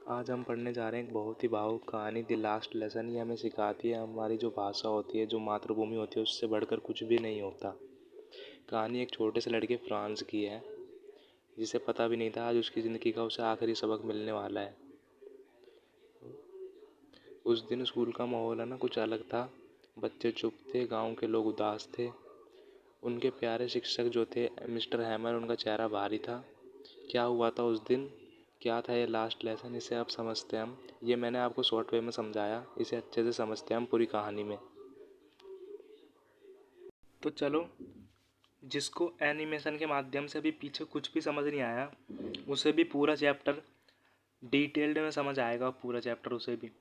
आज हम पढ़ने जा रहे हैं एक बहुत ही भावुक कहानी द लास्ट लेसन। ये हमें सिखाती है हमारी जो भाषा होती है, जो मातृभूमि होती है, उससे बढ़कर कुछ भी नहीं होता। कहानी एक छोटे से लड़के फ्रांस की है, जिसे पता भी नहीं था आज उसकी ज़िंदगी का उसे आखिरी सबक मिलने वाला है। उस दिन स्कूल का माहौल है ना कुछ अलग था। बच्चे चुप थे, गांव के लोग उदास थे। उनके प्यारे शिक्षक जो थे मिस्टर हैमर, उनका चेहरा भारी था। क्या हुआ था उस दिन, क्या था ये लास्ट लेसन, इसे अब समझते हैं हम। ये मैंने आपको शॉर्ट वे में समझाया, इसे अच्छे से समझते हैं हम पूरी कहानी में। तो चलो, जिसको एनिमेशन के माध्यम से भी पीछे कुछ भी समझ नहीं आया, उसे भी पूरा चैप्टर डिटेल्ड में समझ आएगा। पूरा चैप्टर उसे भी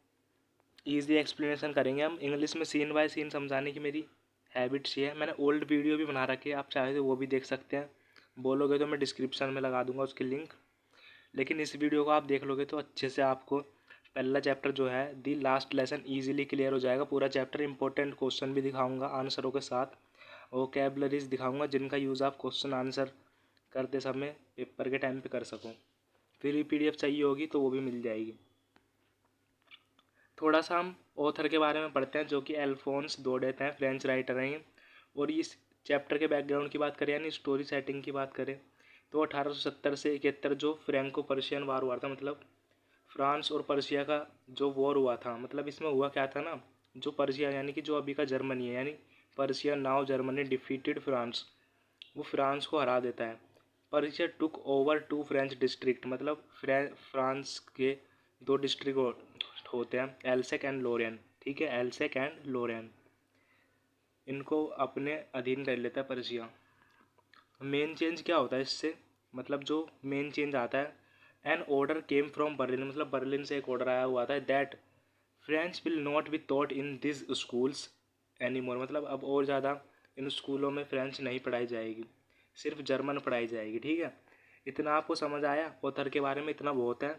ईजी एक्सप्लेनेशन करेंगे हम। इंग्लिश में सीन बाय सीन समझाने की मेरी हैबिट सी है। मैंने ओल्ड वीडियो भी बना रखी है, आप चाहे तो वो भी देख सकते हैं। बोलोगे तो मैं डिस्क्रिप्शन में लगा दूंगा उसकी लिंक। लेकिन इस वीडियो को आप देख लोगे तो अच्छे से आपको पहला चैप्टर जो है दी लास्ट लेसन ईजिली क्लियर हो जाएगा। पूरा चैप्टर इंपॉर्टेंट क्वेश्चन भी दिखाऊंगा आंसरों के साथ, वोकैबलरीज दिखाऊंगा जिनका यूज़ आप क्वेश्चन आंसर करते समय पेपर के टाइम पे कर सको। फिर PDF चाहिए होगी तो वो भी मिल जाएगी। थोड़ा सा हम ऑथर के बारे में पढ़ते हैं, जो कि अल्फोंस डोडेत हैं, फ्रेंच राइटर हैं। और इस चैप्टर के बैकग्राउंड की बात करें यानी स्टोरी सेटिंग की बात करें तो 1870 से 71 जो फ्रैंको पर्शियन वार हुआ था, मतलब फ्रांस और पर्शिया का जो वॉर हुआ था। मतलब इसमें हुआ क्या था ना, जो पर्शिया यानी कि जो अभी का जर्मनी है, यानी Prussia now Germany defeated France, वो फ्रांस को हरा देता है। Prussia took over two French district, मतलब फ्रांस के दो डिस्ट्रिक्ट होते हैं, एल्सेक एंड लोरेन। ठीक है, एल्सेक एंड लोरेन, इनको अपने अधीन कर लेता है पर्शिया। मेन चेंज क्या होता है इससे, मतलब जो मेन चेंज आता है, an order came from Berlin, मतलब बर्लिन से एक ऑर्डर आया हुआ था that French will not be taught in this schools any more, मतलब अब और ज़्यादा इन स्कूलों में फ्रेंच नहीं पढ़ाई जाएगी, सिर्फ जर्मन पढ़ाई जाएगी। ठीक है, इतना आपको समझ आया। ऑथर के बारे में इतना बहुत है,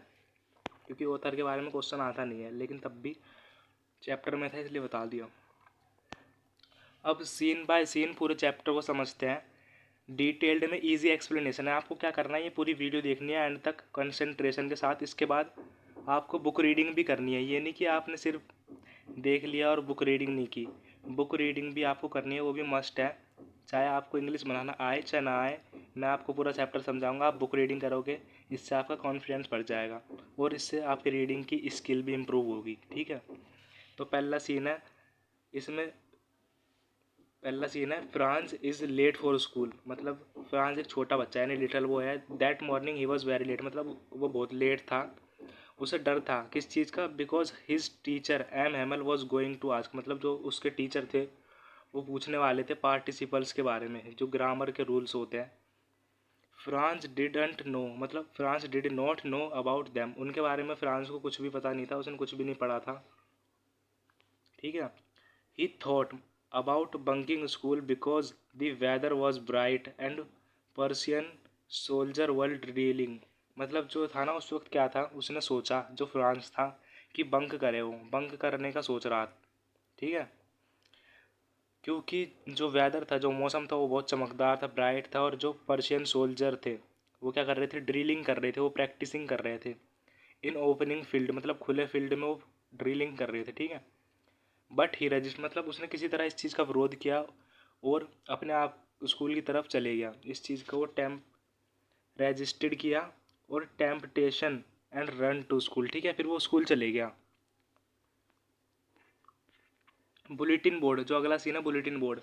क्योंकि ऑथर के बारे में क्वेश्चन आता नहीं है, लेकिन तब भी चैप्टर में था इसलिए बता दिया। अब सीन बाय सीन पूरे चैप्टर को समझते हैं। डिटेल्ड में इजी एक्सप्लेनेशन है। आपको क्या करना है, ये पूरी वीडियो देखनी है एंड तक कंसंट्रेशन के साथ। इसके बाद आपको बुक रीडिंग भी करनी है। ये नहीं कि आपने सिर्फ देख लिया और बुक रीडिंग नहीं की, बुक रीडिंग भी आपको करनी है, वो भी मस्ट है। चाहे आपको इंग्लिश बनाना आए चाहे ना आए, मैं आपको पूरा चैप्टर समझाऊंगा। आप बुक रीडिंग करोगे, इससे आपका कॉन्फिडेंस बढ़ जाएगा और इससे आपकी रीडिंग की स्किल भी इम्प्रूव होगी। ठीक है, तो पहला सीन है इसमें, पहला सीन है Franz is late for school, मतलब फ्रांस एक छोटा बच्चा है, यानी लिटल वो है। That morning he was very late, मतलब वो बहुत लेट था। उसे डर था किस चीज़ का, because his teacher M Hamel was going to ask, मतलब जो उसके टीचर थे वो पूछने वाले थे पार्टिसिपल्स के बारे में, जो ग्रामर के रूल्स होते हैं। फ्रांस डिडंट नो, मतलब France did not know about them, उनके बारे में फ्रांस को कुछ भी पता नहीं था, उसने कुछ भी नहीं पढ़ा था। ठीक है, he thought about bunking school because the weather was bright and Prussian soldier were drilling, मतलब जो था ना उस वक्त क्या था, उसने सोचा, जो फ्रांस था, कि बंक करे, वो बंक करने का सोच रहा। ठीक है, क्योंकि जो वेदर था, जो मौसम था, वो बहुत चमकदार था, ब्राइट था, और जो पर्शियन सोल्जर थे वो क्या कर रहे थे, ड्रिलिंग कर रहे थे, वो प्रैक्टिसिंग कर रहे थे इन ओपनिंग फील्ड, मतलब खुले फील्ड में वो ड्रिलिंग कर रहे थे। ठीक है, बट ही रजिस्ट, मतलब उसने किसी तरह इस चीज़ का विरोध किया और अपने आप स्कूल की तरफ चले गया। इस चीज़ को वो टेम्प रजिस्टर्ड किया और temptation and ran to school. ठीक है, फिर वो स्कूल चले गया। बुलेटिन बोर्ड, जो अगला सीन है bulletin board,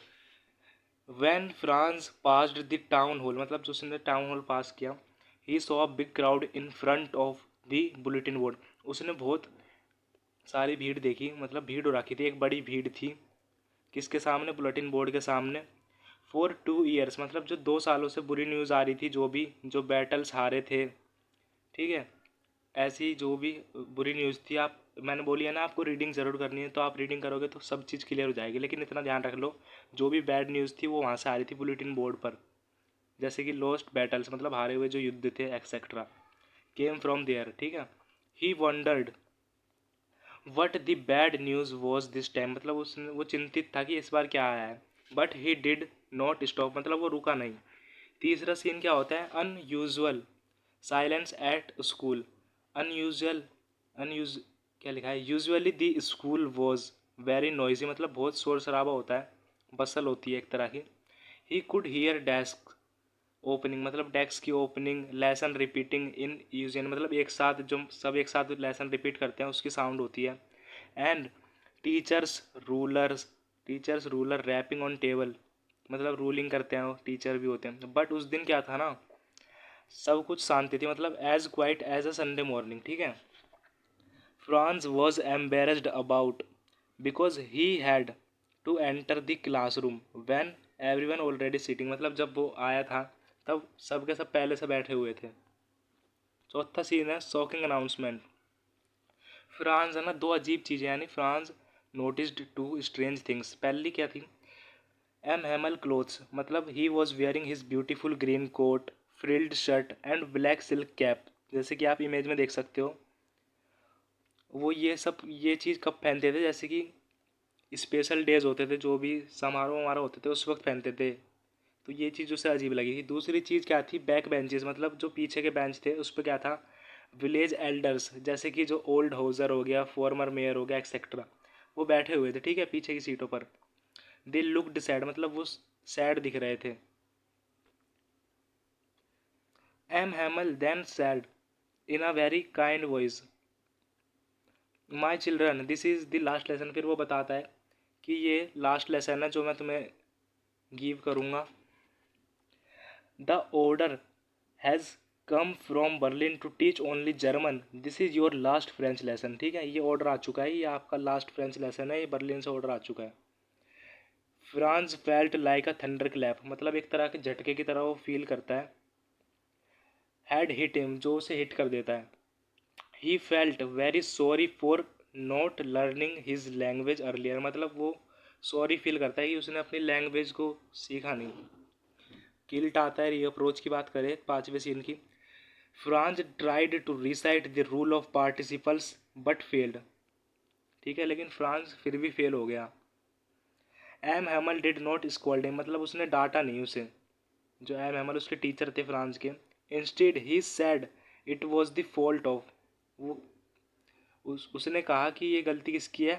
when France passed the town hall, मतलब जो उसने टाउन हॉल पास किया, he saw a big crowd in front of the bulletin board, उसने बहुत सारी भीड़ देखी, मतलब भीड़ हो रखी थी, एक बड़ी भीड़ थी किसके सामने, बुलेटिन बोर्ड के सामने। फॉर 2 ईयर्स, मतलब जो 2 सालों से बुरी न्यूज़ आ रही थी, जो भी जो बैटल्स हारे थे। ठीक है, ऐसी जो भी बुरी न्यूज़ थी, आप मैंने बोली है ना आपको रीडिंग ज़रूर करनी है, तो आप रीडिंग करोगे तो सब चीज़ क्लियर हो जाएगी। लेकिन इतना ध्यान रख लो, जो भी बैड न्यूज़ थी वो वहाँ से आ रही थी बुलेटिन बोर्ड पर, जैसे कि लॉस्ट बैटल्स, मतलब हारे हुए जो युद्ध थे एक्सेट्रा, केम फ्रॉम देयर। ठीक है, he wondered what the bad news was this time, मतलब उसने वो चिंतित था कि इस बार क्या आया है। But he did not stop, मतलब वो रुका नहीं। तीसरा सीन क्या होता है, unusual silence at school. Unusual unused क्या लिखा है, usually the school was very noisy, मतलब बहुत शोर शराबा होता है, बसल होती है एक तरह की। He could hear desk opening, मतलब डेस्क की ओपनिंग, लेसन रिपीटिंग इन यूजन, मतलब एक साथ जो सब एक साथ लेसन रिपीट करते हैं उसकी साउंड होती है। And teachers rulers teachers ruler rapping on table, मतलब रूलिंग करते हैं, वो टीचर भी होते हैं। बट उस दिन क्या था ना, सब कुछ शांति थी, मतलब as quiet as a Sunday morning, ठीक है। Franz was embarrassed about because he had to enter the classroom when everyone already sitting, मतलब जब वो आया था तब सब के सब पहले से बैठे हुए थे। चौथा सीन है शॉकिंग अनाउंसमेंट। फ्रांस है ना, दो अजीब चीज़ें, यानी Franz noticed two strange things. पहली क्या थी, एम हैमल क्लोथ्स, मतलब he was wearing his beautiful green coat, frilled shirt and black silk cap, जैसे कि आप इमेज में देख सकते हो। वो ये चीज़ कब पहनते थे, जैसे कि स्पेशल डेज होते थे, जो भी समारोह हमारा होते थे उस वक्त पहनते थे। तो ये चीज़ उसे अजीब लगी थी। दूसरी चीज़ क्या थी, बैक बेंचेस, मतलब जो पीछे के बेंच थे उस पर क्या था, विलेज एल्डर्स, जैसे कि जो ओल्ड हाउसर हो गया, फॉर्मर मेयर हो गया, एक्सेट्रा, वो बैठे हुए थे, ठीक है, पीछे की सीटों पर। दे लुक्ड सैड, मतलब वो सैड दिख रहे थे। M Hamel then said in a very kind voice, my children this is the last lesson. फिर वो बताता है कि ये लास्ट लेसन है जो मैं तुम्हें गिव करूँगा। The order has come from Berlin to teach only German, this is your last French lesson, ठीक है, ये ऑर्डर आ चुका है, ये आपका लास्ट फ्रेंच लेसन है, ये बर्लिन से ऑर्डर आ चुका है। फ्रांस फेल्ट लाइक अ थंडर क्लैप, मतलब एक तरह के झटके की तरह वो फील करता है। हैड हिट हिम, जो उसे हिट कर देता है। He felt very sorry for not learning his language earlier, मतलब वो सॉरी फील करता है कि उसने अपनी लैंग्वेज को सीखा नहीं। गिल्ट आता है, रीअप्रोच की बात करें पांचवें सीन की। Franz tried to recite the rule of participles but failed, ठीक है, लेकिन फ्रांस फिर भी फेल हो गया। M Hamel did not scold him, मतलब उसने डांटा नहीं उसे, जो एम हैमल उसके टीचर थे फ्रांस के। Instead he said it was the fault of, वो उसने कहा कि ये गलती किसकी है,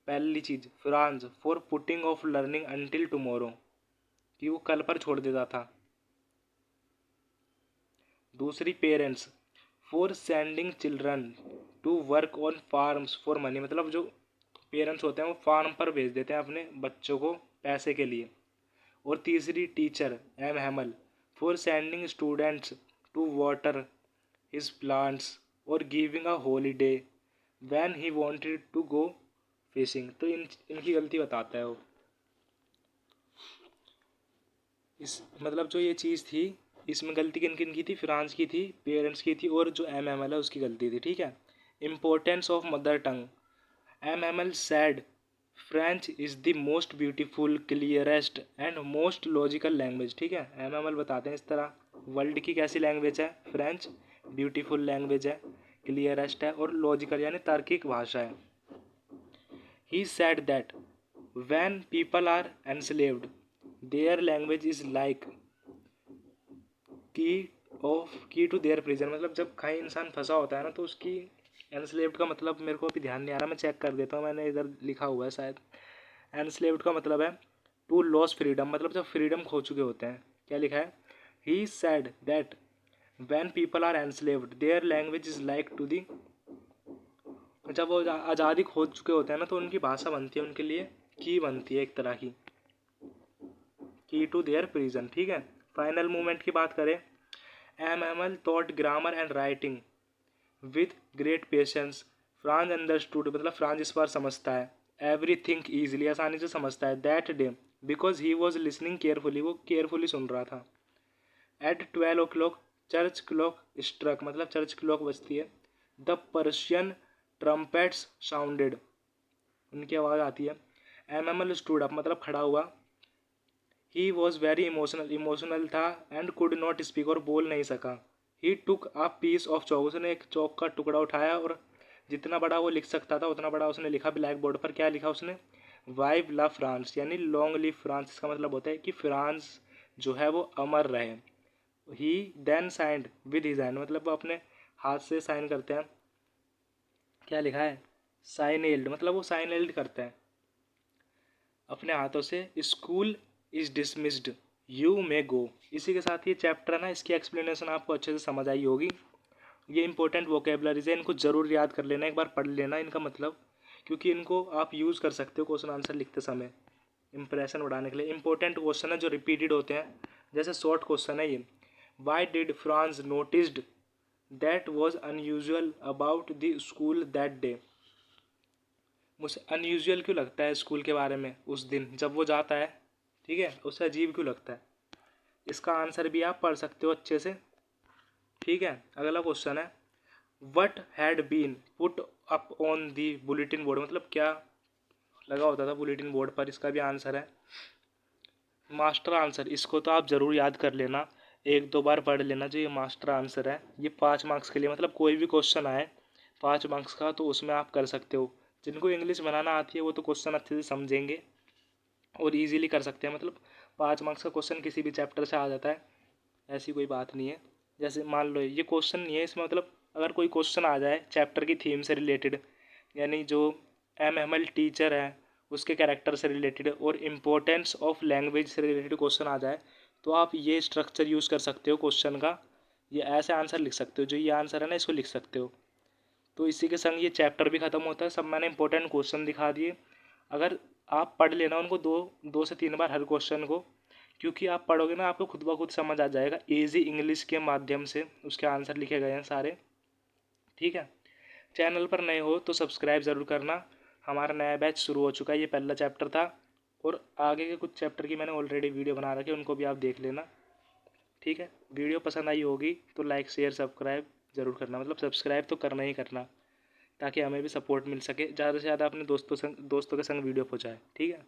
पहली चीज़ Franz for putting off learning until tomorrow, कि वो कल पर छोड़ देता था। दूसरी parents for sending children to work on farms for money, मतलब जो पेरेंट्स होते हैं वो फार्म पर भेज देते हैं अपने बच्चों को पैसे के लिए। और तीसरी teacher M Hamel for sending students to water his plants और giving a holiday when he wanted to go fishing. तो इनकी गलती बताता है वो। इस मतलब जो ये चीज़ थी, इसमें गलती किन किन की थी, फ्रांस की थी, पेरेंट्स की थी, और जो एम एम एल है उसकी गलती थी, ठीक है। Importance of mother tongue. M Hamel said French is the most beautiful clearest and most logical language, ठीक है। एम एम एल बताते हैं इस तरह, वर्ल्ड की कैसी लैंग्वेज है, फ्रेंच, ब्यूटीफुल लैंग्वेज है, क्लियरेस्ट है और लॉजिकल यानी तार्किक भाषा है। He said that when people are enslaved their language is like key to their prison, मतलब जब कहीं इंसान फंसा होता है ना तो उसकी enslaved का मतलब मेरे को अभी ध्यान नहीं आ रहा, मैं चेक कर देता हूँ, मैंने इधर लिखा हुआ है शायद। enslaved का मतलब है टू लॉस फ्रीडम, मतलब जब फ्रीडम खो चुके होते हैं। क्या लिखा है, ही said that when people are enslaved their language is like to the, जब वो आज़ादी खो चुके होते हैं ना तो उनकी भाषा बनती है उनके लिए, की बनती है एक तरह की टू देयर प्रिजन, ठीक है। फाइनल मूवमेंट की बात करें, M Hamel taught grammar and writing with great patience. Franz understood, मतलब फ्रांस इस बार समझता है, एवरी थिंक ईजिली, आसानी से समझता है, that day because he was listening carefully, वो केयरफुली सुन रहा था। At 12 o'clock church clock struck, मतलब चर्च क्लॉक बजती है। द पर्शियन ट्रम्पेट्स साउंडेड, उनकी आवाज़ आती है। एम एमल स्टूड अप, मतलब खड़ा हुआ। ही वॉज वेरी इमोशनल, इमोशनल था, एंड कुड नॉट स्पीक, और बोल नहीं सका। ही टुक अ पीस ऑफ चौक, उसने एक चौक का टुकड़ा उठाया और जितना बड़ा वो लिख सकता था उतना बड़ा उसने लिखा ब्लैक बोर्ड पर। क्या लिखा उसने, वाइव ला फ्रांस, यानी लॉन्ग लिव फ्रांस। इसका मतलब होता है कि फ्रांस जो है वो अमर रहे। He then signed with his hand, मतलब वो अपने हाथ से साइन करते हैं क्या लिखा है, साइनेल्ड, मतलब वो साइनेल्ड करते हैं अपने हाथों से, school is dismissed, you may go. इसी के साथ ये चैप्टर है ना, इसकी एक्सप्लेनेशन आपको अच्छे से समझ आई होगी। ये इंपॉर्टेंट वोकेबलरीज है, इनको जरूर याद कर लेना, एक बार पढ़ लेना इनका मतलब, क्योंकि इनको आप यूज़ कर सकते हो क्वेश्चन आंसर लिखते समय इंप्रेशन बढ़ाने के लिए। इंपॉर्टेंट क्वेश्चन है जो रिपीटेड होते हैं, जैसे शॉर्ट क्वेश्चन है ये, why did France noticed that was unusual about the school that day. मुझे अनयूजुअल क्यों लगता है स्कूल के बारे में उस दिन जब वो जाता है, ठीक है, उसे अजीब क्यों लगता है। इसका आंसर भी आप पढ़ सकते हो अच्छे से, ठीक है। अगला क्वेश्चन है, what had been put up on the bulletin board, मतलब क्या लगा होता था बुलेटिन बोर्ड पर, इसका भी आंसर है मास्टर आंसर। इसको तो आप ज़रूर याद कर लेना, एक दो बार पढ़ लेना, जो ये मास्टर आंसर है ये 5 मार्क्स के लिए, मतलब कोई भी क्वेश्चन आए 5 मार्क्स का तो उसमें आप कर सकते हो। जिनको इंग्लिश बनाना आती है वो तो क्वेश्चन अच्छे से समझेंगे और इजीली कर सकते हैं, मतलब 5 मार्क्स का क्वेश्चन किसी भी चैप्टर से आ जाता है, ऐसी कोई बात नहीं है। जैसे मान लो ये क्वेश्चन नहीं है इसमें, मतलब अगर कोई क्वेश्चन आ जाए चैप्टर की थीम से रिलेटेड, यानी जो MML टीचर है उसके कैरेक्टर से रिलेटेड और इम्पोर्टेंस ऑफ लैंग्वेज से रिलेटेड क्वेश्चन आ जाए, तो आप ये स्ट्रक्चर यूज़ कर सकते हो क्वेश्चन का, ये ऐसे आंसर लिख सकते हो, जो ये आंसर है ना इसको लिख सकते हो। तो इसी के संग ये चैप्टर भी ख़त्म होता है। सब मैंने इंपॉर्टेंट क्वेश्चन दिखा दिए, अगर आप पढ़ लेना उनको 2 से 3 बार हर क्वेश्चन को, क्योंकि आप पढ़ोगे ना आपको खुद ब खुद समझ आ जाएगा, ईजी इंग्लिश के माध्यम से उसके आंसर लिखे गए हैं सारे, ठीक है। चैनल पर नए हो तो सब्सक्राइब ज़रूर करना, हमारा नया बैच शुरू हो चुका है, ये पहला चैप्टर था और आगे के कुछ चैप्टर की मैंने ऑलरेडी वीडियो बना रखी है, उनको भी आप देख लेना, ठीक है। वीडियो पसंद आई होगी तो लाइक शेयर सब्सक्राइब ज़रूर करना, मतलब सब्सक्राइब तो करना ही करना, ताकि हमें भी सपोर्ट मिल सके, ज़्यादा से ज़्यादा अपने दोस्तों के संग वीडियो पहुँचाए, ठीक है।